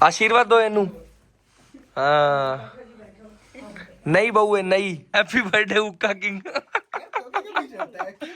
आशीर्वाद दो इनू। हाँ नई बहू है नई। हैप्पी बर्थडे उक्का king.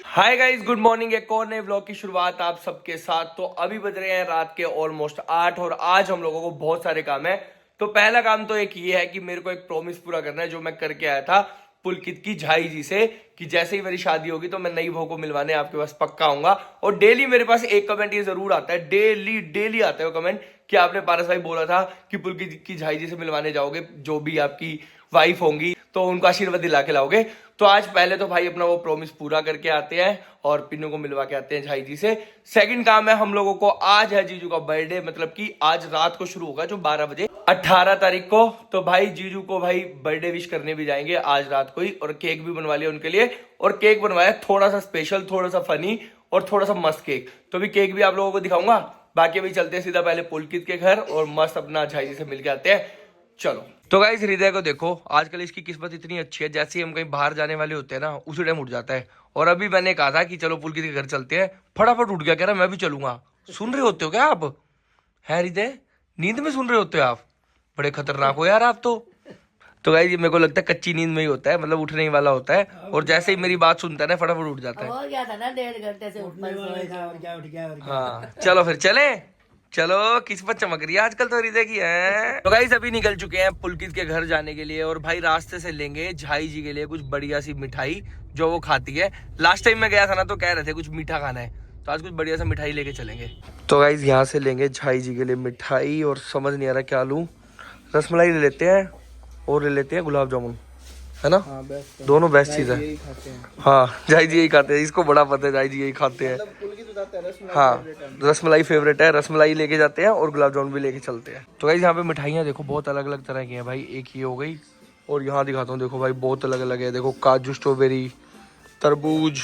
Hi guys, good morning. एक और नए व्लॉग की शुरुआत आप सबके साथ। तो अभी बज रहे हैं रात के ऑलमोस्ट 8 और आज हम लोगों को बहुत सारे काम है। तो पहला काम तो एक ये है कि मेरे को एक प्रॉमिस पूरा करना है जो मैं करके आया था पुलकित की झाई जी से, कि जैसे ही मेरी शादी होगी तो मैं नई बहू को मिलवाने आपके पास पक्का आऊंगा। और डेली मेरे पास एक कमेंट ये जरूर आता है, डेली आता है वो कमेंट कि आपने पारस भाई बोला था कि पुलकित की झाई जी से मिलवाने जाओगे, जो भी आपकी वाइफ होंगी तो उनको आशीर्वाद दिला के लाओगे। तो आज पहले तो भाई अपना वो प्रॉमिस पूरा करके आते हैं और पिन्नू को मिलवा के आते हैं झाई जी से। सेकंड काम है हम लोगों को, आज है जीजू का बर्थडे, मतलब कि आज रात को शुरू होगा जो 12 बजे 18 तारीख को। तो भाई जीजू को भाई बर्थडे विश करने भी जाएंगे आज रात को ही, और केक भी बनवा लिया उनके लिए। और केक बनवाया थोड़ा सा स्पेशल, थोड़ा सा फनी और थोड़ा सा मस्त केक। तो अभी केक भी आप लोगों को दिखाऊंगा। बाकी अभी चलते हैं सीधा पहले पुलकित के घर और मस्त अपना झाई जी से मिलके आते हैं। चलो तो गाइस हृदय को देखो, आजकल इसकी किस्मत इतनी अच्छी है, जैसे ही हम कहीं बाहर जाने वाले होते हैं ना उसी टाइम उठ जाता है। और अभी मैंने कहा था कि चलो पुलकित के घर चलते हैं, फटाफट उठ गया, कह रहा मैं भी चलूंगा। सुन रहे होते हो क्या आप? है हृदय, नींद में सुन रहे होते हो आप? बड़े खतरनाक हो यार आप तो गाइस ये मेरे को लगता है कच्ची नींद में ही होता है, मतलब उठने ही वाला होता है। और जैसे ही मेरी बात सुनता है ना फटाफट उठ जाता है। हो गया था ना 1.5 घंटे से ऊपर हाँ चलो फिर चले। चलो किस्मत चमक रही है आजकल तो हृदय की है। तो गाइस अभी निकल चुके हैं पुलकित के घर जाने के लिए, और भाई रास्ते से लेंगे झाई जी के लिए कुछ बढ़िया सी मिठाई जो वो खाती है। लास्ट टाइम मैं गया था ना तो कह रहे थे कुछ मीठा खाना है, तो आज कुछ बढ़िया सा मिठाई लेके चलेंगे। तो गाइस यहाँ से लेंगे झाई जी के लिए मिठाई, और समझ नहीं आ रहा क्या लूं। रसमलाई ले लेते हैं और ले लेते हैं गुलाब जामुन, है ना? हाँ, दोनों बेस्ट चीज है। हाँ झाई जी यही खाते हैं, इसको बड़ा पता है, झाई जी यही खाते हैं। हाँ रसमलाई फेवरेट है, रसमलाई लेके जाते हैं और गुलाब जामुन भी लेके चलते हैं। तो गाइस यहाँ पे मिठाइयाँ देखो बहुत अलग अलग तरह की हैं भाई। एक ही हो गई, और यहाँ दिखाता हूँ देखो भाई बहुत अलग अलग है। देखो काजू, स्ट्रॉबेरी, तरबूज,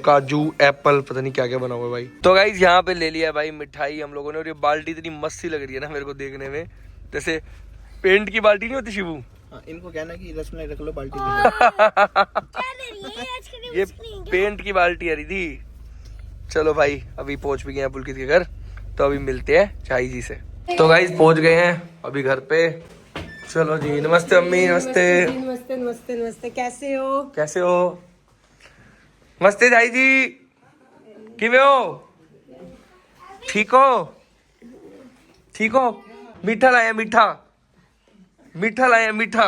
काजू, एप्पल, पता नहीं क्या क्या बना हुआ है भाई। तो गाइस यहाँ पे ले लिया भाई मिठाई हम लोगों ने, और ये बाल्टी इतनी मस्त सी लग रही है ना मेरे को देखने में, जैसे पेंट की बाल्टी नहीं होती शिबू। इनको कहना कि रसमलाई रख लो बाल्टी ये पेंट की बाल्टी आ रही थी। चलो भाई अभी पहुंच भी गए हैं पुलकित के घर, तो अभी मिलते हैं झाई जी से। तो गाइस पहुंच गए हैं अभी घर पे। चलो जी, नमस्ते अम्मी। नमस्ते नमस्ते नमस्ते नमस्ते। कैसे हो? कैसे हो? नमस्ते झाई जी, किवे हो? ठीक हो? ठीक हो? मीठा लाया, मीठा मीठा लाया, मीठा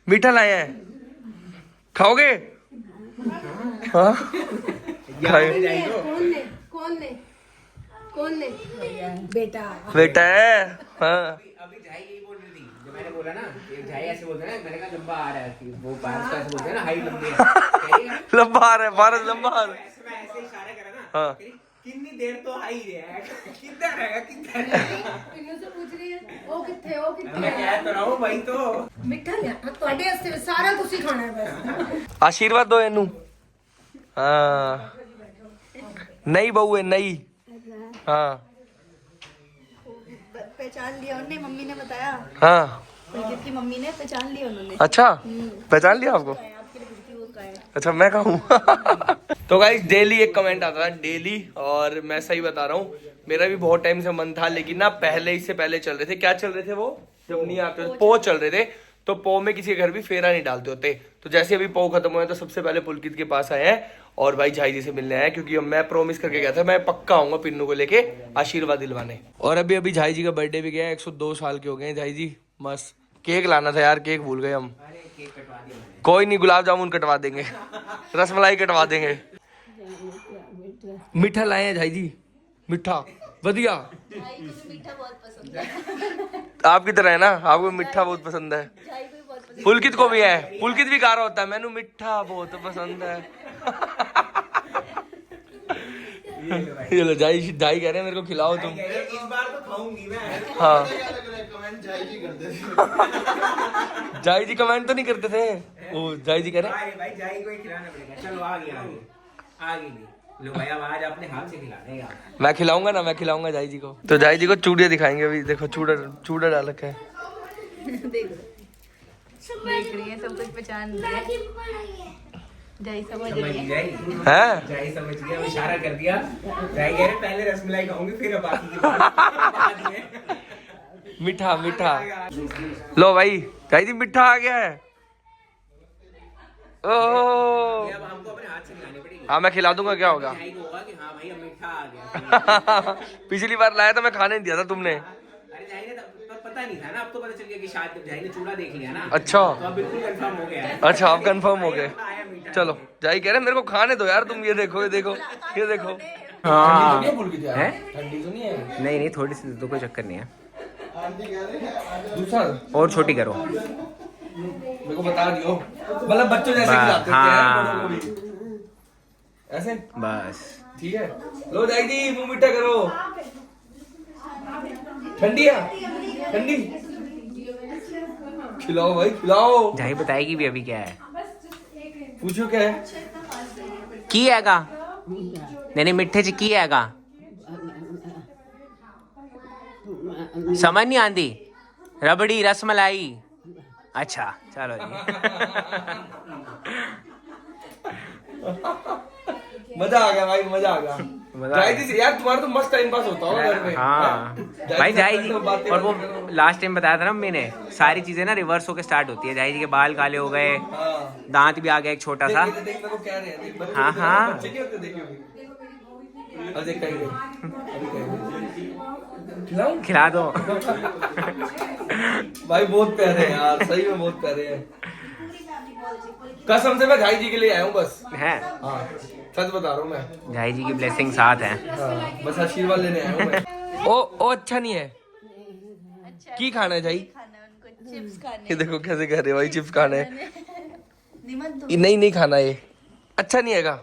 मीठा लाया है, खाओगे? हाँ कौन ने? बेटा है। हाँ अभी झाई यही बोल रही थी जो मैंने बोला ना, झाई ऐसे बोलते हैं ना, मैंने कहा लंबा आ रहा है, वो पारस का ऐसे बोलते हैं ना, हाइट लंबी है। लंबा आ रहा है भारत, लंबा आ रहा है। मैं ऐसे इशारा करा ना, हाँ कितनी देर तो हाई है, कितना रहेगा, कितना रहेगा। पिन्नू से पूछ रही है ओ किथे ओ किथे। मैं कह तो रहा हूं भाई, तो मिठा लिया ਤੁਹਾਡੇ ਵਾਸਤੇ ਸਾਰਾ ਤੁਸੀਂ ਖਾਣਾ ਹੈ बस। आशीर्वाद दो इनू। हाँ नई बहू है नई। हाँ पहचान लिया उन्होंने, मम्मी ने बताया। हाँ पुलकित की मम्मी ने पहचान लिया उन्होंने। अच्छा पहचान लिया आपको? आपके लिए पूछती वो कहाँ है। अच्छा मैं कहूँ। तो गाइस डेली एक कमेंट आता है डेली, और मैं सही बता रहा हूँ मेरा भी बहुत टाइम से मन था, लेकिन ना पहले इससे पहले चल रहे थे, क्या चल रहे थे वो जब नहीं आते थे, पो चल रहे थे। तो पो में किसी के घर भी फेरा नहीं डालते होते। तो जैसे अभी पो खत्म हुए तो सबसे पहले पुलकित के पास आए हैं और भाई झाई जी से मिलने आए, क्योंकि मैं प्रॉमिस करके गया था मैं पक्का आऊंगा पिन्नू को लेके आशीर्वाद दिलवाने। और अभी अभी झाई जी का बर्थडे भी गया, 102 साल के हो गए झाई जी। मस्त केक लाना था यार, केक भूल गए हम। कोई नहीं, गुलाब जामुन कटवा देंगे, रसमलाई कटवा देंगे। मीठा लाए हैं झाई जी, मीठा बढ़िया। आपकी तरह है ना, आपको मीठा बहुत पसंद है। पुलकित को भी है, पुलकित भी खा रहा होता है, मैंने मीठा बहुत पसंद है। ये लो झाई कह रहे हैं मेरे को खिलाओ तुम। इस बार तो खाऊंगी मैं। हाँ कमेंट झाई जी करते थे। झाई जी कमेंट तो नहीं करते थे, वो झाई जी कह रहे हैं भाई झाई को ही खिलाना पड़ेगा। चलो आ गया लो भाई, अब आज अपने हाथ से खिला देगा। मैं खिलाऊंगा ना, मैं खिलाऊंगा झाई जी को। तो झाई जी को चूड़िया दिखाएंगे अभी। देखो चूड़ा डाल रखा है। देख रही है, सब कुछ पहचान रही है। जाई समझ समझ रही है। जाई हैं? जाई समझ गया, इशारा कर दिया। जाई कह रहे पहले रसमलाई खाऊंगी फिर बाकी की बाद में। मीठा मीठा लो भाई, जाई जी मीठा आ गया है। ओह ये अब हमको अपने हाथ से खिलानी पड़ेगी। हाँ मैं खिला दूंगा, क्या होगा। जाई को होगा कि हाँ भाई अब मीठा आ गया। पिछली बार लाया था मैं, खाने नहीं दिया था तुमने। अरे जाई ने तब पता नहीं था ना, अब तो पता चल गया कि शायद जाई ने चूड़ा देख लिया ना। अच्छा तो अब बिल्कुल कंफर्म हो गया है। अच्छा, आप कंफर्म हो गए। आया मीठा। चलो जाई कह रहे मेरे को खाने दो यार तुम, ये देखो ये देखो ये देखो। हाँ है? ठंडी तो नहीं है? नहीं थोड़ी सी तो कोई चक्कर नहीं है। दूसरा और छोटी करो। मेरे को बता दियो, मतलब बच्चों जैसे बस, खिलाते हैं हाँ। बड़ों को भी। ऐसे बस ठीक है। लो जाई जी मुंह मीठा करो। ठंडी है? ठंडी खिलाओ भाई खिलाओ। जाई बताएगी भी अभी क्या है। पूछो क्या है। की हैगा? नहीं मिठे च की हैगा? समझ नहीं आती। रबड़ी रसमलाई। अच्छा चलो जी। मजा आ गया भाई, मजा आ गया। मजा आ जाई गया। जी से यार तुम्हारा तो मस्त टाइम पास होता होगा घर में। हाँ हैं? भाई से जाई बैठो, जी। बातें और वो करो। लास्ट टाइम बताया था ना मैंने, सारी चीजें ना रिवर्स होके स्टार्ट होती है। जाई जी के बाल काले हो गए, हाँ। दांत भी आ गया एक छोटा सा। देख मेरे को क्या रहे हैं, देख, बच्चे हाँ, को हाँ। देखो, बच्चे नहीं होते देखे हुए। अब देख कहीं गए, अभी कहीं गए। खिलाऊं? खिला दो। भाई बहुत प्यारे हैं यार, सही में बहुत प्यारे हैं। कसम से मैं जाई जी के लिए आया हूँ बस। है हाँ सच बता रहा हूँ मैं। जाई जी की ब्लेसिंग साथ है। हाँ, बस आशीर्वाद लेने आया हूँ मैं। ओ अच्छा नहीं है। की खाना है जाई? खाना है उनको, चिप्स खाने। ये देखो कैसे कह रहे हैं भाई, चिप्स खाना है। निमन दो। ये नहीं खाना ये, अच्छा नहीं हैगा।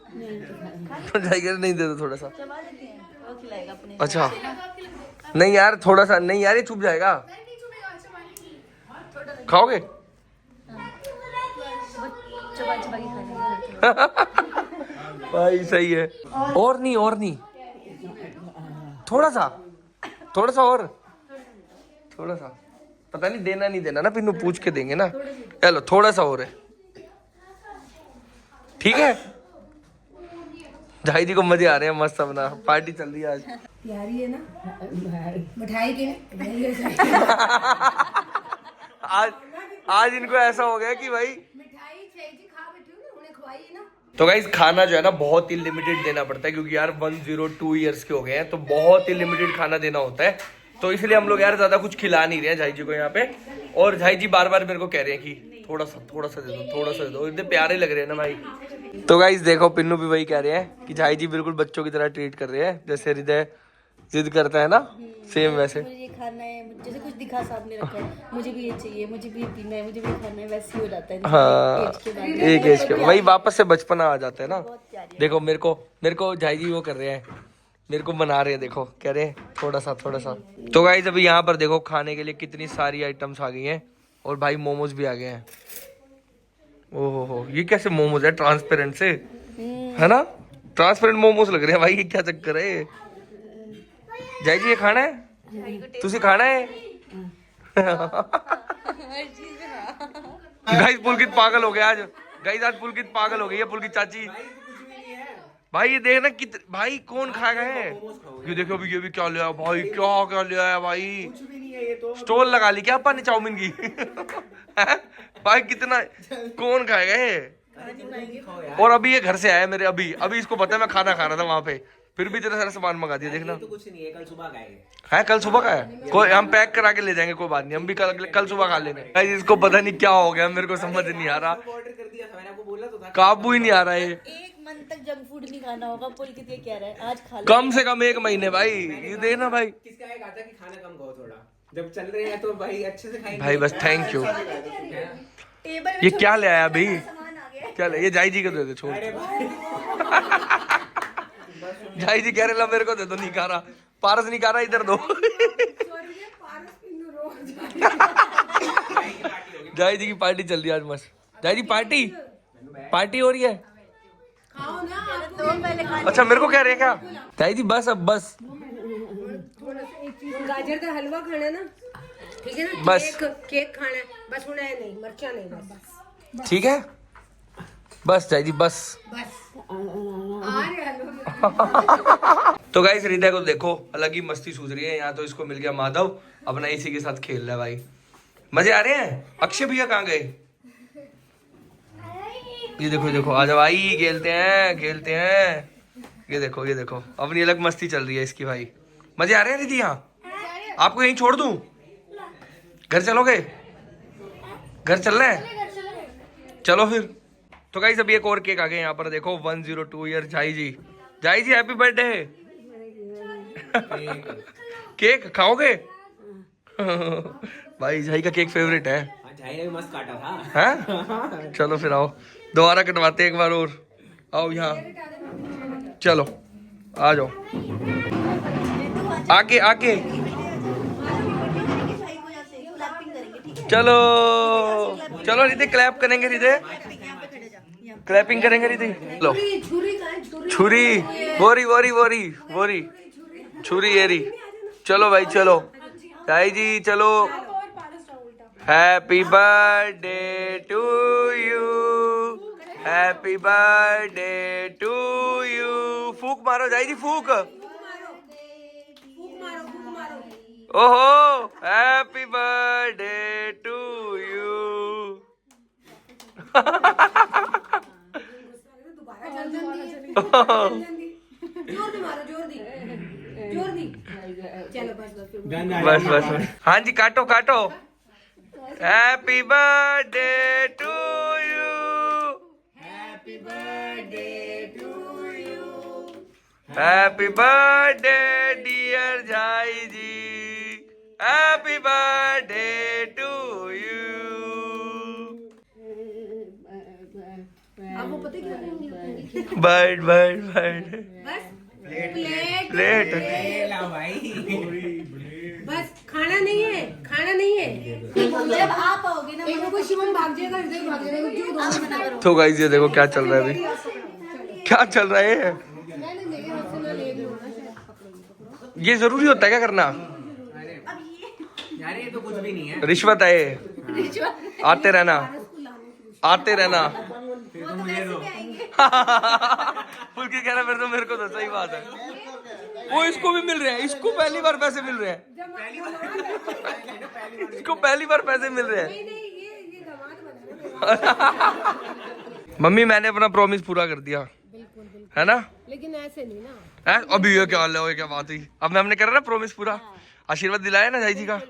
तो जाई कह रहे नहीं दे दो थोड़ा सा। चबा देते हैं, वो खिलाएगा अपने। अच्छा नहीं यार थोड़ा सा नहीं यार, ये चुप जाएगा। खाओगे? चबा चबा के खाने। भाई सही है। और नहीं थोड़ा सा और थोड़ा सा। पता नहीं देना नहीं देना ना, पिन्नू पूछ के देंगे ना। चलो थोड़ा सा और है, ठीक है। जाई जी को मजे आ रहे हैं, मस्त अपना पार्टी चल रही है आज। प्यारी है ना मिठाई के। आज इनको ऐसा हो गया कि भाई मिठाई चाहिए जी, खा बैठी हूँ ना, उन्हें खवाई है ना। तो गाइस खाना जो है ना बहुत ही लिमिटेड देना पड़ता है, क्योंकि यार 102 इयर्स के हो गए हैं, तो बहुत ही लिमिटेड खाना देना होता है। तो इसलिए हम लोग यार ज्यादा कुछ खिला नहीं रहे हैं झाई जी को यहाँ पे। और झाई जी बार बार मेरे को कह रहे हैं कि थोड़ा सा दे दो, थोड़ा सा दे दो। इतने प्यारे लग रहे हैं ना भाई। तो गाइस देखो पिन्नू भी वही कह रहे हैं कि झाई जी बिल्कुल बच्चों की तरह ट्रीट कर रहे हैं, जैसे हृदय जिद करता है ना, सेम वैसे। मुझे ये खाना है, जैसे कुछ दिखा सामने रखा है, मुझे भी ये चाहिए, मुझे भी पीना है, मुझे भी खाना है, वैसे ही हो जाता है। हाँ एज के बाद। एक एज के वही वापस से बचपना आ जाता है ना। बहुत प्यारी है। देखो मेरे को झाई जी वो कर रहे हैं, मेरे को मना रहे हैं। देखो कह रहे हैं थोड़ा सा। तो गाइस अभी यहाँ पर देखो खाने के लिए कितनी सारी आइटम्स आ गई हैं, और भाई मोमोज भी आ गए हैं। ओहो हो, ये कैसे मोमोज है ट्रांसपेरेंट से, है ना? ट्रांसपेरेंट मोमोज लग रहे हैं भाई, ये क्या चक्कर है? जाई जी ये खाना है, तुसी खाना है? गाइस पुलकित पागल हो गया आज। गाइस आज पुलकित पागल हो गई है, पुलकित चाची। भाई ये देखना कित भाई कौन खा गए हैं। ये देखो अभी ये भी क्या लिया भाई, क्या लिया है भाई। स्टॉल लगा ली क्या अपन चाउमीन की? भाई कितना कौन खाएगा ये। और अभी ये घर से आया मेरे, अभी इसको पता है मैं खाना खा रहा था वहां पे, फिर भी इतना सारा सामान मंगा दिया। देखना तो कुछ नहीं है, कल सुबह का है, कल सुबह का है। कोई हम पैक करा के ले जाएंगे, कोई बात नहीं, हम भी कल सुबह खा लेंगे। भाई इसको पता नहीं क्या हो गया, मेरे को समझ नहीं आ रहा, ऑर्डर कर दिया था मैंने, आपको बोला तो था। काबू ही नहीं आ रहा है। एक मन तक जंक फूड नहीं खाना होगा, पुलकित ये कह रहा है आज खा लो। कम से कम 1 महीने भाई, ये देखना भाई। किसका एक आता कि खाना कम खाओ थोड़ा, जब चल रहे हैं तो भाई अच्छे से खाएंगे भाई बस थैंक यू। टेबल में ये क्या ले आया अभी, सामान आ गया। क्या ले, ये जाई जी को दे दे, छोड़। अरे भाई जाई जी कह रहे ला मेरे को दे दो, नहीं खा रहा। पारस नहीं खा रहा, इधर दो। जाई जी की पार्टी चल रही है आज मस्त। जाई जी पार्टी हो रही है। खाओ ना आप। तो पहले खा अच्छा मेरे को कह रहे हैं क्या? जाई जी बस अब बस गाजर का हलवा खाना ना, ठीक है ना? बस। केक खाना है बस, उन्हें नहीं, मिर्चा नहीं, बस। ठीक है बस जाई जी बस। आ रहे हैं तो गाइस हृदय को देखो अलग ही मस्ती सूझ रही है। यहाँ तो इसको मिल गया माधव, अपना इसी के साथ खेल रहा है भाई। मजे आ रहे हैं। अक्षय भैया कहाँ गए? ये देखो ये देखो, आ जाओ भाई, खेलते हैं। ये देखो अपनी अलग मस्ती चल रही है इसकी भाई। मजे आ रहे हैं दीदी यहाँ? आपको यहीं छोड़ दूं? घर चलोगे? घर चल रहे हैं? चलो फिर। तो गाइस अभी एक और केक आ गया यहाँ पर देखो, 102 ईयर जाई जी हैप्पी बर्थडे। केक खाओगे? भाई झाई का केक फेवरेट है। झाई ने भी मस्त काटा था। हैं? चलो फिर आओ दोबारा कटवाते एक बार और। आओ यहाँ, चलो आ जाओ आके चलो रिदे क्लैप करेंगे रिदे, क्लैपिंग करेंगे रिदे। लो छुरी बोरी छुरी एरी। चलो भाई चलो ताई जी चलो। Happy birthday to you, happy birthday to you. फूक मारो जाई जी फूक। ओहो हैप्पी बर्थडे टू यू। बस हाँ जी काटो happy birthday to you, happy birthday to you, happy birthday dear Jhai ji, happy birthday to you. आपको पता क्या बर्ड प्लेट बस खाना नहीं है जब आप आओगे ना एक कोई शिवम भाग जाएगा, हृदय भाग जाएगा, क्यों दोनों मना करो। तो गाइस ये देखो क्या चल रहा है अभी, क्या चल रहा है। ये जरूरी होता है क्या करना? यार ये तो कुछ भी नहीं है। रिश्वत है ये। आते रहना फिर तो मुझे दो। फुल्की कह रहा फिर तो मेरे को तो सही बात है। वो इसको भी मिल रहे हैं, इसको पहली बार पैसे मिल रहे हैं, इसको पहली बार पैसे मिल रहे हैं। मम्मी मैंने अपना प्रॉमिस पूरा कर दिया है ना, लेकिन ऐसे नहीं ना। अभी ये क्या हाल है, क्या बात हुई। अब हमने करा ना प्रॉमिस पूरा, आशीर्वाद दिलाया ना झाई जी का।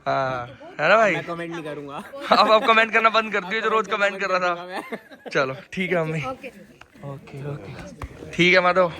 हाँ है ना भाई। मैं कमेंट नहीं करूंगा। अब कमेंट करना बंद कर दियो, जो रोज कमेंट कर रहा था। चलो ठीक है मम्मी, ओके ठीक है माधव,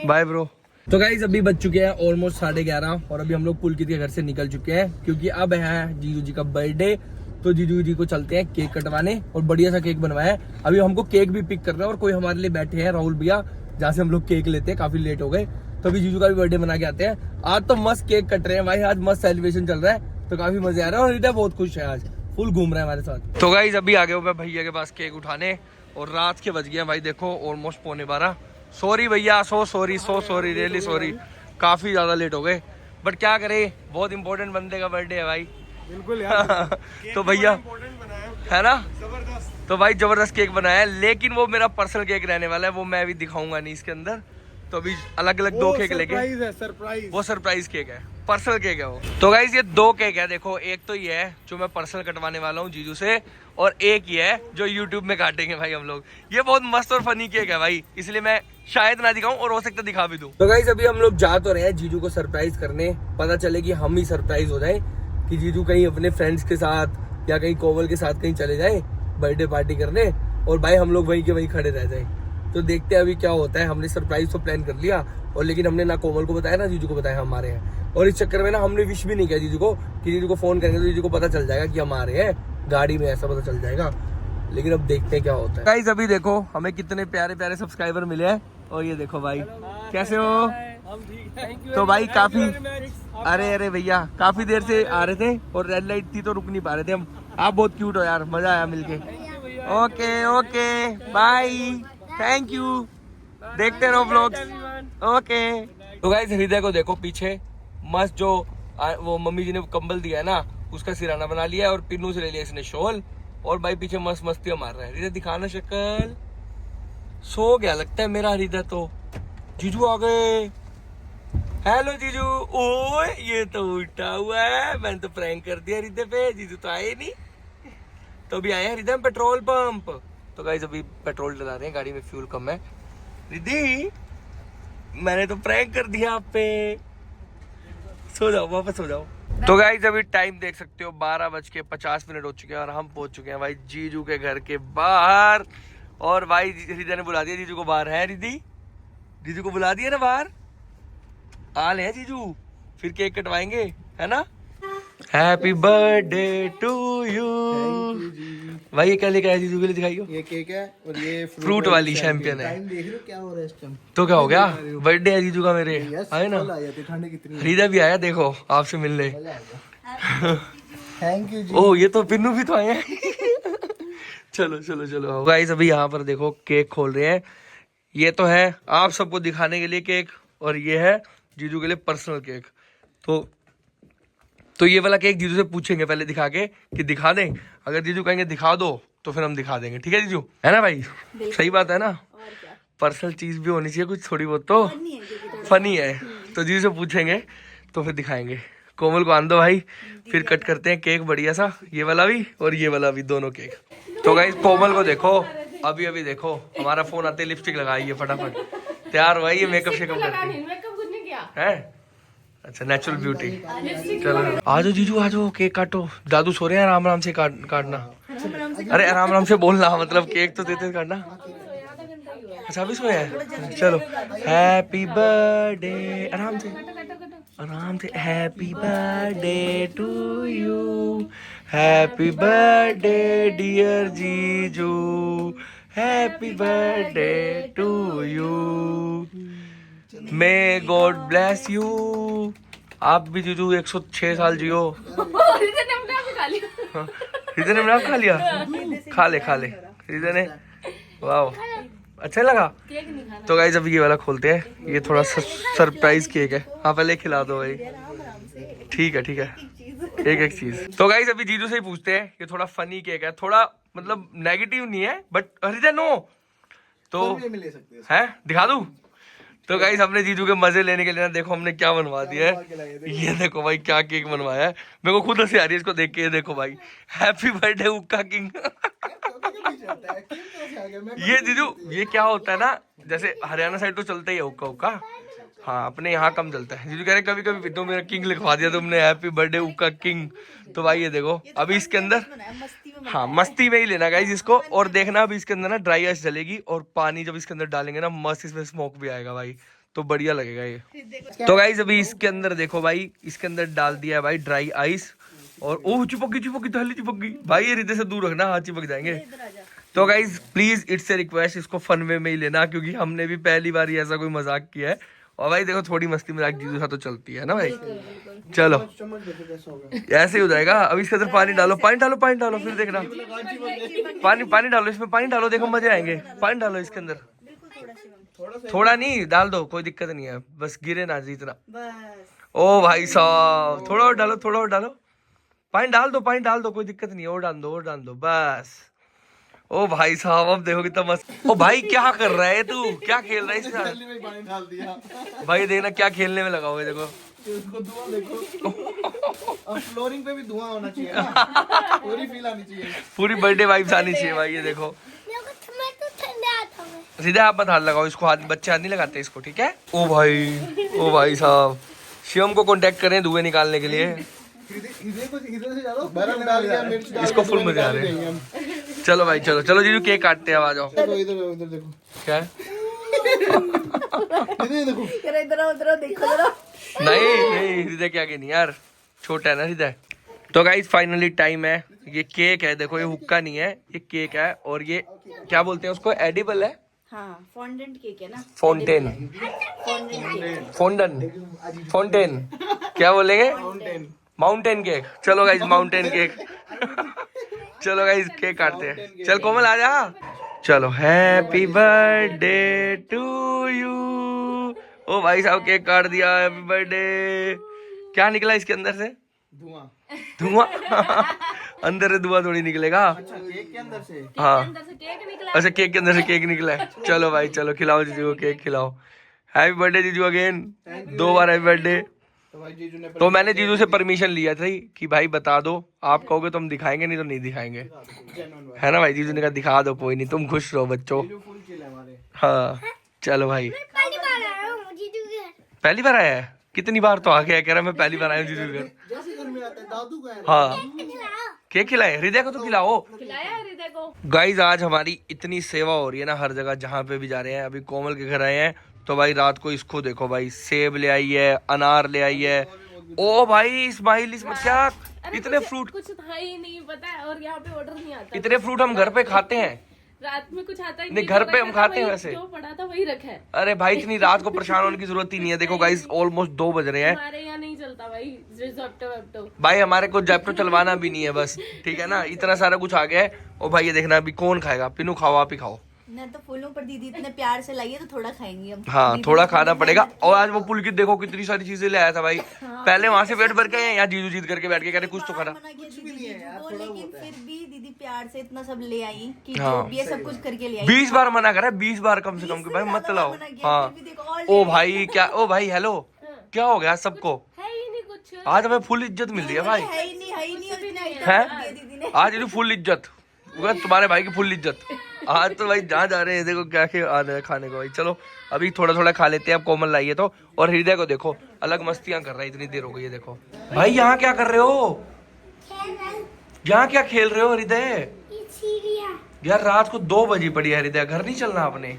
बाय ब्रो। तो गाइस अभी बज चुके हैं ऑलमोस्ट 11:30 और अभी हम लोग पुलकित के घर से निकल चुके हैं क्योंकि अब है जीजू जी का बर्थडे। तो जीजू जी को चलते हैं केक कटवाने और बढ़िया सा केक बनवाया है। अभी हमको केक भी पिक कर रहे हैं और कोई हमारे लिए बैठे हैं राहुल भैया, जहाँ से हम लोग केक लेते हैं। काफी लेट हो गए तो अभी जीजू का भी बर्थडे मना के आते हैं। आज तो मस्त केक कट रहे हैं भाई, आज मस्त सेलिब्रेशन चल रहा है तो काफी मजे आ रहा है और हृदय बहुत खुश है, आज फुल घूम रहा है हमारे साथ। तो गाइस अभी आ गए मैं भैया के पास केक उठाने और रात के बज गए भाई देखो ऑलमोस्ट 11:15। सॉरी भैया, सो सॉरी रियली सॉरी, काफी ज्यादा लेट हो गए बट क्या करे, बहुत इंपॉर्टेंट बंदे का बर्थडे है भाई। बिल्कुल यार। तो भैया है ना, तो भाई जबरदस्त केक बनाया है, लेकिन वो मेरा पर्सनल केक रहने वाला है, वो मैं अभी दिखाऊंगा नहीं इसके अंदर। तो अभी अलग अलग 2 केक लेके, वो सरप्राइज केक है, पर्सनल केक है वो। तो गाइस ये 2 केक है देखो, एक तो ये है जो मैं पर्सनल कटवाने वाला हूँ जीजू से, और एक ये है जो यूट्यूब में काटेंगे भाई हम लोग। ये बहुत मस्त और फनी केक है भाई, इसलिए मैं शायद ना दिखाऊं और हो सकता दिखा भी दूं। तो गाइस अभी हम लोग जा तो रहे हैं जीजू को सरप्राइज करने, पता चले कि हम ही सरप्राइज हो जाए कि जीजू कहीं अपने फ्रेंड्स के साथ या कहीं कोमल के साथ कहीं चले जाए बर्थडे पार्टी करने और भाई हम लोग वहीं के वहीं खड़े रह जाए। तो देखते हैं अभी क्या होता है। हमने सरप्राइज तो प्लान कर लिया और लेकिन हमने ना कोमल को बताया ना जीजू को बताया हम आ रहे हैं, और इस चक्कर में ना हमने विश भी नहीं किया जीजू को कि जीजू को फोन करेंगे तो जीजू को पता चल जाएगा कि हम आ रहे हैं गाड़ी में, ऐसा पता चल जाएगा। लेकिन अब देखते हैं क्या होता है। गाइस अभी देखो हमें कितने प्यारे प्यारे सब्सक्राइबर मिले हैं और ये देखो भाई कैसे हो। तो भाई काफी, अरे भैया काफी देर से आ रहे थे और रेड लाइट थी तो रुक नहीं पा रहे थे हम। आप बहुत क्यूट हो यार, मजा आया मिलके। ओके बाय, थैंक यू, देखते रहो व्लॉग्स। ओके। तो गाइस हृदय को देखो पीछे मस्त जो वो मम्मी जी ने कंबल दिया है ना, उसका सिराना बना लिया है और पिन्नू से ले लिया इसने शॉल, और भाई पीछे मस्त मस्तियां मार रहा है। हृदय दिखाना शक्ल, सो गया लगता है मेरा हृदय तो। जीजू आ गए। हेलो जीजू। ओए ये तो उल्टा हुआ है, मैंने तो प्रैंक कर दिया हृदय पे। जीजू तो आए नहीं, तो अभी आए हैं हृदय पेट्रोल पंप। तो गाइस अभी पेट्रोल डला रहे हैं, गाड़ी में फ्यूल कम है। रिद्धि मैंने तो प्रैंक कर दिया आप पे। सो जाओ, वापस सो जाओ। तो गाइस अभी टाइम देख सकते हो 12:50 हो चुके हैं और हम पहुंच चुके हैं भाई जीजू के घर के बाहर। और भाई हृदय ने बुला दिया जीजू को बाहर। है रिद्धि, जीजू को बुला दिया ना बाहर। आ ले जीजू, फिर केक कटवाएंगे, है ना। Happy birthday to you. भाई ये क्या लेकर आया जीजू के लिए, दिखाइयो। ये केक है और ये फ्रूट वाली चैंपियन है। टाइम देख रहे हो क्या हो रहा है इस टाइम? तो क्या हो गया, बर्थडे है जीजू का मेरे। आए ना, ठंड कितनी हृदय भी आया देखो आपसे मिलने। थैंक यू जी। ओ ये तो पिन्नू भी तो आए हैं। चलो चलो चलो गाइस अभी यहाँ पर देखो केक खोल रहे हैं। ये तो है आप सबको दिखाने के लिए केक, और ये है जीजू के लिए पर्सनल केक। तो ये वाला केक जीजू से पूछेंगे पहले दिखा के कि दिखा दें। अगर जीजू कहेंगे दिखा दो तो फिर हम दिखा देंगे, ठीक है जीजू, है ना भाई। सही बात है ना, पर्सनल चीज भी होनी चाहिए कुछ थोड़ी बहुत, तो फनी है। तो जीजू से पूछेंगे तो फिर दिखाएंगे। कोमल को आन दो भाई, फिर कट करते हैं केक बढ़िया सा, ये वाला भी और ये वाला भी, दोनों केक। तो गाइस कोमल को देखो, अभी अभी देखो हमारा फोन आते लिपस्टिक लगाई है, फटाफट तैयार हुआ ये मेकअप शेकअप करके है। अच्छा नेचुरल ब्यूटी। चलो आ जाओ जीजू, आ जाओ केक काटो। दादू सो रहे हैं, आराम आराम से काटना। अरे आराम आराम से बोलना, मतलब केक तो देते काटना। अच्छा अभी सोए हैं, चलो। हैप्पी बर्थडे, आराम से आराम से। Happy birthday to you, happy birthday dear jiju, happy birthday to you, may God bless you. आप भी जीजू 106 साल जियो। हृदय ने अपने आप खा लिया। खा ले हृदय ने, वाह अच्छा लगा। तो गाइस अभी ये वाला खोलते हैं, ये थोड़ा सरप्राइज केक है। हाँ पहले खिला दो भाई, ठीक है एक एक चीज। तो गाइस अभी जीजू से ही पूछते हैं, ये थोड़ा फनी केक है, थोड़ा मतलब नेगेटिव नहीं है बट हृदय नो तो है, दिखा दूं। तो गाइस हमने जीजू के मजे लेने के लिए ना देखो हमने क्या बनवा दिया है। ये देखो भाई क्या केक बनवाया है, मेरे को खुद हंसी आ रही है इसको देख के। ये देखो भाई हैप्पी बर्थडे हुक्का किंग। ये जीजू ये क्या होता है ना, जैसे हरियाणा साइड तो चलता ही है हुक्का हुक्का, हाँ अपने यहाँ कम चलता है। जीजू कह रहे कभी कभी तो मेरा किंग लिखवा दिया तुमने, हैप्पी बर्थडे हुक्का किंग। तो भाई ये देखो अभी इसके अंदर, हाँ मस्ती में ही लेना गाइस इसको। और देखना अभी इसके अंदर ना ड्राई आइस जलेगी, और पानी जब इसके अंदर डालेंगे ना मस्त इसमें स्मोक भी आएगा भाई, तो बढ़िया लगेगा ये। तो गाइस अभी इसके अंदर देखो भाई, इसके अंदर डाल दिया है भाई ड्राई आइस। और ओह चिपक गई थैली चिपक गई भाई, ये हृदय से दूर रखना, हाथ चिपक जाएंगे। तो guys please it's a request, इसको फन वे में ही लेना, क्योंकि हमने भी पहली बार ऐसा कोई मजाक किया है। और भाई देखो थोड़ी मस्ती मजाक जीजू सा तो चलती है ना भाई। चलो ऐसे ही हो जाएगा। अब इसके अंदर पानी डालो फिर देखना। पानी डालो, इसमें पानी डालो, देखो मजे आएंगे। पानी डालो इसके अंदर, थोड़ा नहीं डाल दो, कोई दिक्कत नहीं है, बस गिरे ना जितना। ओ भाई साहब थोड़ा और डालो, पानी डाल दो, कोई दिक्कत नहीं है, और डाल दो बस। ओ भाई साहब अब देखो कितना मस्त। ओ भाई क्या कर रहा है तू, क्या खेल रहा है इसके साथ? पानी डाल दिया भाई देखना क्या खेलने में लगा हुआ है, देखो उसको धुआं देखो। और फ्लोरिंग पे भी धुआं होना चाहिए ना, पूरी फील आनी चाहिए, पूरी बर्थडे वाइब्स आनी चाहिए भाई। ये देखो सीधा आप मत हाथ लगाओ इसको, हाथ बच्चे हाथ नहीं लगाते इसको, ठीक है। ओ भाई साहब शिवम को कांटेक्ट करें धुएं निकालने के लिए। बर्फ डाल दिया, मिर्च डाल, इसको फुल मजे आ रहे हैं। चलो भाई चलो जीजू केक काटते हैं, आ जाओ। इधर देखो क्या है? इधर देखो जरा। नहीं हृदय क्या नहीं यार, छोटा है ना हृदय। तो गाइस फाइनली टाइम है, ये केक है देखो, ये हुक्का नहीं है, ये केक है। और ये क्या बोलते हैं उसको, एडिबल है। हाँ फॉन्डेंट केक है ना, फाउंटेन क्या बोलेंगे, माउंटेन केक। चलो गाइस माउंटेन केक। चलो गाइस केक काटते हैं, चल कोमल आ जा। चलो हैप्पी बर्थडे टू यू। ओ भाई साहब केक काट दिया, हैप्पी बर्थडे। क्या निकला इसके अंदर से, धुआं अंदर से धुआं थोड़ी निकलेगा। अच्छा केक के अंदर से। हाँ अंदर से केक निकला। अच्छा केक के अंदर से केक निकला है। चलो भाई चलो खिलाओ जीजू को केक खिलाओ। हैप्पी बर्थडे जीजू अगेन, 2 बार हैप्पी बर्थडे। तो भाई जीजू ने तो मैंने जीजू से परमिशन लिया था कि भाई बता दो, आप कहोगे तो हम दिखाएंगे, नहीं तो नहीं दिखाएंगे, जेन्युइन भाई है ना भाई। जीजू ने कहा दिखा दो, कोई नहीं, तुम खुश रहो बच्चों। जीजू फुल चिल है हमारे। हाँ चलो भाई। पहली बार आया हूँ जीजू के घर। पहली बार आया है? कितनी बार तो आ गया, कह रहा मैं पहली बार आया हूँ जीजू के घर। जैसे घर में आता है दादू का है। हाँ केक खिलाए, हृदय को तो खिलाओ। खिलाया हृदय को। गाइज आज हमारी इतनी सेवा हो रही है ना हर जगह जहाँ पे भी जा रहे हैं। अभी कोमल के घर आए हैं तो भाई रात को इसको देखो भाई, सेब ले आई है, अनार ले आई है। ओ भाई इस्माइल क्या इतने फ्रूट, कुछ था ही नहीं पता है, और यहाँ पे ऑर्डर नहीं आता। इतने फ्रूट हम घर पे खाते हैं। रात में कुछ आता ही नहीं, घर पे हम खाते हैं वैसे। जो पड़ा था वही रखा है। अरे भाई इतनी रात को परेशान होने की जरूरत ही नहीं है। देखो गाइस ऑलमोस्ट 2 बज रहे हैं। हमारे यहाँ नहीं चलता भाई ज़ेप्टो वेप्टो। भाई हमारे को जैप्टो चलवाना भी नहीं है बस, ठीक है ना। इतना सारा कुछ आ गया है। और भाई ये देखना अभी कौन खाएगा। पिनू खाओ, आप ही खाओ। मैं तो फूलों पर दीदी इतने प्यार से लाई है तो थोड़ा खाएंगे हम। हाँ थोड़ा खाना पड़ेगा। और आज वो पुलकित देखो कितनी सारी चीजें ले आया था भाई। पहले वहां से पेट भर के आए, यहाँ जीजू जीत करके बैठ के कह रहे कुछ तो खाना। मना किया दीदी जीजू को, लेकिन फिर भी दीदी प्यार से इतना सब ले आई कि हाँ। जो भी है सब कुछ करके ले आई। 20 बार मना करा है, 20 बार कम से कम कि भाई मत लाओ। हाँ ओ भाई क्या, ओ भाई हेलो, क्या हो गया सबको? है ही नहीं कुछ। आज हमें फुल इज्जत मिल रही है भाई। है ही नहीं और इतने आइटम है रख दिए दीदी ने। आज ये फुल इज्जत, वो तुम्हारे भाई की फुल इज्जत। आज तो भाई जहाँ जा रहे हैं देखो क्या क्या आ रहा है खाने को भाई। चलो अभी थोड़ा थोड़ा खा लेते हैं। अब कोमल लाइए तो। और हृदय को देखो अलग मस्तियां कर रहा है, इतनी देर हो गई है देखो। भाई यहाँ क्या कर रहे हो? यहाँ क्या खेल रहे हो हृदय? यार रात को 2 बजी पड़ी है हृदय, घर नहीं चलना आपने?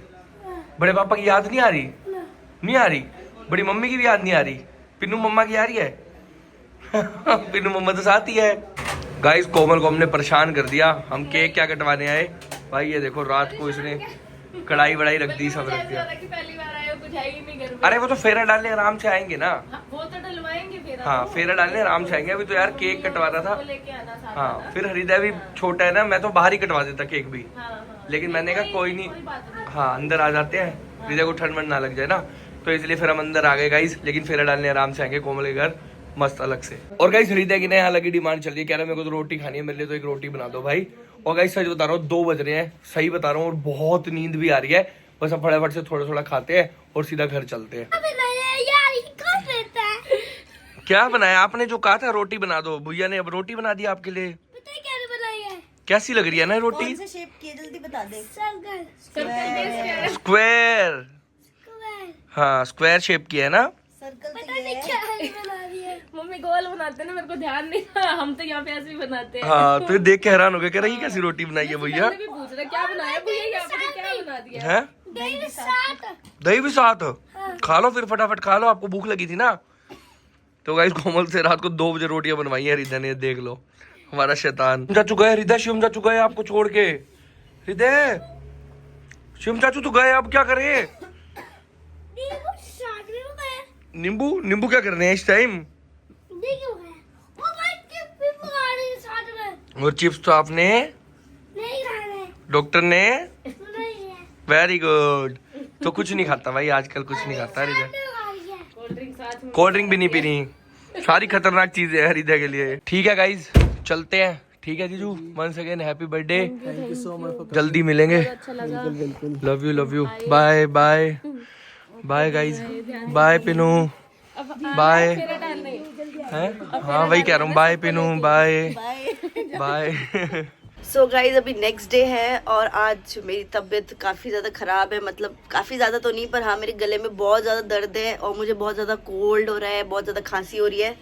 बड़े पापा की याद नहीं आ रही? नहीं आ रही? बड़ी मम्मी की भी याद नहीं आ रही? पिन्नू मम्मा की आ रही है? पिन्नू मम्मा तो साथ ही है। गाइस कोमल को हमने परेशान कर दिया। हम केक क्या कटवाने आए भाई, ये देखो रात को इसने कढ़ाई वढ़ाई रख दी, सब रख दिया। पहली बार आए हो, कुछ है ही नहीं घर में। अरे वो तो फेरा डालने आराम से आएंगे ना। हाँ, वो तो डलवाएंगे फिर। हाँ फेरा डालने आराम से आएंगे। अभी तो यार केक कटवाना था। वो लेके आना साथ। हाँ फिर हृदय भी छोटा है ना, मैं तो बाहर ही कटवा देता केक भी। हाँ। लेकिन मैंने कहा कोई नहीं, बात नहीं। हाँ अंदर आ जाते हैं, हृदय को ठंड ना लग जाए ना, तो इसलिए फिर हम अंदर आ गए गाइस। लेकिन फेरा डालने आराम से आएंगे कोमल के घर मस्त अलग से। और गाइस हृदय की ना यहाँ लगी डिमांड चल रही है, कह रहा है मेरे को तो रोटी खानी है, मेरे लिए तो एक रोटी बना दो भाई। और गाइस सच बता रहा हूँ 2 बज रहे हैं, सही बता रहा हूँ, और बहुत नींद भी आ रही है। बस अब फटाफट से थोड़ा थोड़ा खाते हैं और सीधा घर चलते हैं। यार ये कौन रहता है? क्या बनाया आपने? जो कहा था रोटी बना दो, भैया ने अब रोटी बना दी आपके लिए। पता है क्या बनाई है? कैसी लग रही है ना रोटी? कौन से शेप की है जल्दी बता दे। सर्कल। स्क्वायर। हाँ स्क्वायर शेप की है ना। सर्कल तो पता ये नहीं है। क्या बना रही है। मम्मी गोल बनाते ना, मेरे को ध्यान नहीं था। हम तो यहाँ पे ऐसे ही बनाते हैं। हाँ तो ये देख के हैरान हो गया, कह रही कैसी रोटी बनाई है भैया? मैंने भी पूछ रहा क्या बनाया भैया, यहाँ पे क्या बना दिया। है दही के साथ। दही भी साथ? खा लो फिर फटाफट खा लो, आपको भूख लगी थी ना। तो गाइस कोमल से रात को 2 बजे रोटियां बनवाई है हृदय ने, देख लो हमारा शैतान। जा चुका है हृदय, शिवम जा चुका है आपको छोड़ के। हृदय शिवम चाचू तो गए, अब क्या करे? नींबू नींबू क्या करने हैं इस टाइम? और चिप्स तो आपने डॉक्टर ने वेरी गुड। तो कुछ नहीं खाता भाई आजकल, कुछ नहीं खाता हृदय। कोल्ड ड्रिंक साथ में। कोल्ड ड्रिंक भी नहीं पीनी, सारी खतरनाक चीजें है हृदय के लिए। ठीक है गाइज चलते हैं। ठीक है जीजू, once again happy birthday. Thank you so much. जल्दी मिलेंगे। अच्छा लगा। Love you bye bye bye guys, bye Pinu, bye. है हाँ वही कह रहा हूँ, bye Pinu, bye bye. So guys अभी नेक्स्ट डे है और आज मेरी तबीयत काफ़ी ज़्यादा ख़राब है। मतलब काफ़ी ज़्यादा तो नहीं, पर हाँ मेरे गले में बहुत ज़्यादा दर्द है और मुझे बहुत ज़्यादा कोल्ड हो रहा है, बहुत ज़्यादा खांसी हो रही है।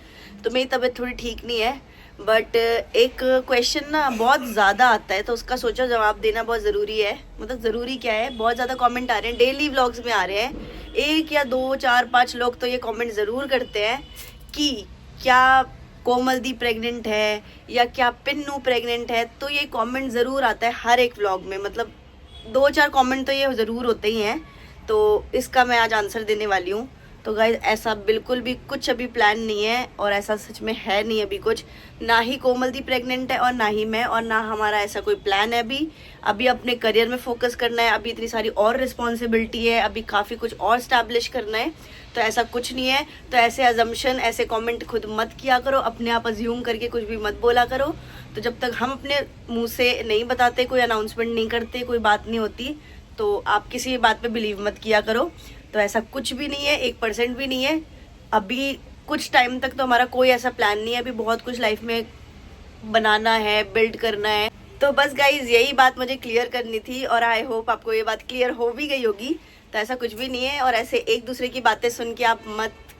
तो मेरी तबीयत थोड़ी ठीक नहीं है। बट एक क्वेश्चन ना बहुत ज़्यादा आता है तो उसका सोचा जवाब देना बहुत ज़रूरी है। मतलब ज़रूरी क्या है, बहुत ज़्यादा कमेंट आ रहे हैं, डेली व्लॉग्स में आ रहे हैं। 1 या 2 4 5 लोग तो ये कमेंट ज़रूर करते हैं कि क्या कोमल दी प्रेग्नेंट है या क्या पिन्नू प्रेग्नेंट है। तो ये कमेंट ज़रूर आता है हर एक व्लॉग में, मतलब 2 4 कमेंट तो ये ज़रूर होते ही हैं। तो इसका मैं आज आंसर देने वाली हूँ। तो गाइज ऐसा बिल्कुल भी कुछ अभी प्लान नहीं है, और ऐसा सच में है नहीं अभी कुछ। ना ही कोमल दी प्रेग्नेंट है और ना ही मैं, और ना हमारा ऐसा कोई प्लान है अभी अपने करियर में फोकस करना है, अभी इतनी सारी और रिस्पॉन्सिबिलिटी है, अभी काफ़ी कुछ और स्टैब्लिश करना है, तो ऐसा कुछ नहीं है। तो ऐसे अजम्पशन, ऐसे कमेंट खुद मत किया करो, अपने आप अज्यूम करके कुछ भी मत बोला करो। तो जब तक हम अपने मुंह से नहीं बताते, कोई अनाउंसमेंट नहीं करते, कोई बात नहीं होती, तो आप किसी बात पे बिलीव मत किया करो। तो ऐसा कुछ भी नहीं है, 1% भी नहीं है। अभी कुछ टाइम तक तो हमारा कोई ऐसा प्लान नहीं है, अभी बहुत कुछ लाइफ में बनाना है, बिल्ड करना है। तो बस गाइज यही बात मुझे क्लियर करनी थी, और आई होप आपको ये बात क्लियर हो भी गई होगी। तो ऐसा कुछ भी नहीं है, और ऐसे एक दूसरे की बातें सुन के आप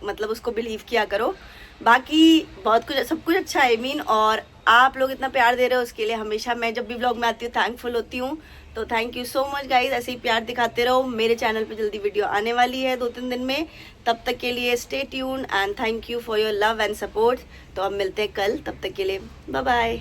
मतलब उसको बिलीव किया करो। बाकी बहुत कुछ, सब कुछ अच्छा है मीन, और आप लोग इतना प्यार दे रहे हो उसके लिए हमेशा मैं जब भी व्लॉग में आती हूँ थैंकफुल होती हूँ। तो thank you so much guys, ऐसे ही प्यार दिखाते रहो। मेरे चैनल पे जल्दी वीडियो आने वाली है 2-3 दिन में, तब तक के लिए stay tune and thank you for your love and support. तो अब मिलते हैं कल, तब तक के लिए बाय बाय।